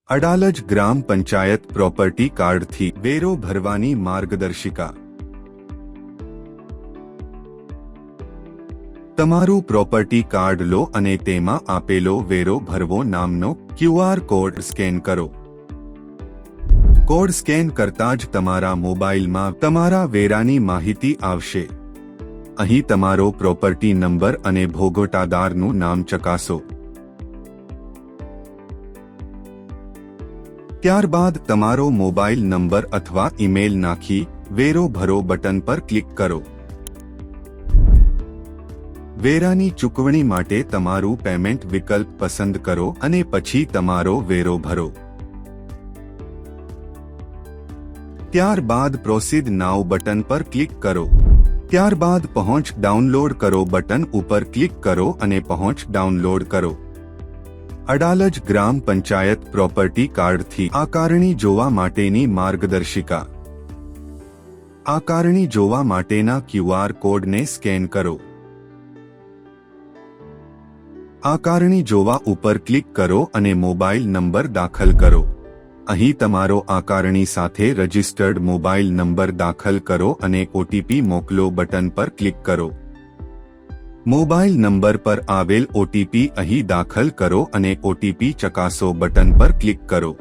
અડાલજ ગ્રામ panchayat property કાર્ડથી વેરો ભરવાની માર્ગદર્શિકા। તમારું પ્રોપર્ટી કાર્ડ લો અને તેમાં આપેલો વેરો ભરવો નામનો ક્યુઆર કોડ સ્કેન કરો। કોડ સ્કેન કરતા જ તમારા મોબાઈલમાં તમારા વેરાની માહિતી આવશે। અહીં તમારો પ્રોપર્ટી નંબર અને ભોગવટાદારનું નામ ચકાસો। ત્યારબાદ તમારો મોબાઈલ નંબર અથવા ઈમેલ નાખી વેરો ભરો બટન પર ક્લિક કરો। વેરાની ચૂકવણી માટે તમારું પેમેન્ટ વિકલ્પ પસંદ કરો અને પછી તમારો વેરો ભરો। ત્યારબાદ પ્રોસીડ નાઉ બટન પર ક્લિક કરો। ત્યારબાદ પહોંચ ડાઉનલોડ કરો બટન ઉપર ક્લિક કરો અને પહોંચ ડાઉનલોડ કરો। અડાલજ ગ્રામ પંચાયત પ્રોપર્ટી કાર્ડથી આકારણી જોવા માટેની માર્ગદર્શિકા। આકારણી જોવા માટેના ક્યુઆર કોડને સ્કેન કરો। આકારણી જોવા ઉપર ક્લિક કરો અને મોબાઈલ નંબર દાખલ કરો। અહીં તમારો આકારણી સાથે રજિસ્ટર્ડ મોબાઈલ નંબર દાખલ કરો અને ઓટીપી મોકલો બટન પર ક્લિક કરો। મોબાઈલ નંબર પર આવેલ ઓટીપી અહીં દાખલ કરો અને ઓટીપી ચકાસો બટન પર ક્લિક કરો।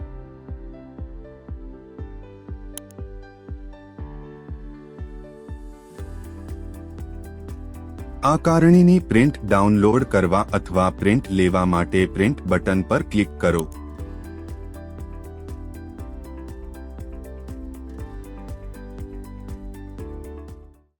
આકારણીની પ્રિન્ટ ડાઉનલોડ કરવા અથવા પ્રિન્ટ લેવા માટે પ્રિન્ટ બટન પર ક્લિક કરો।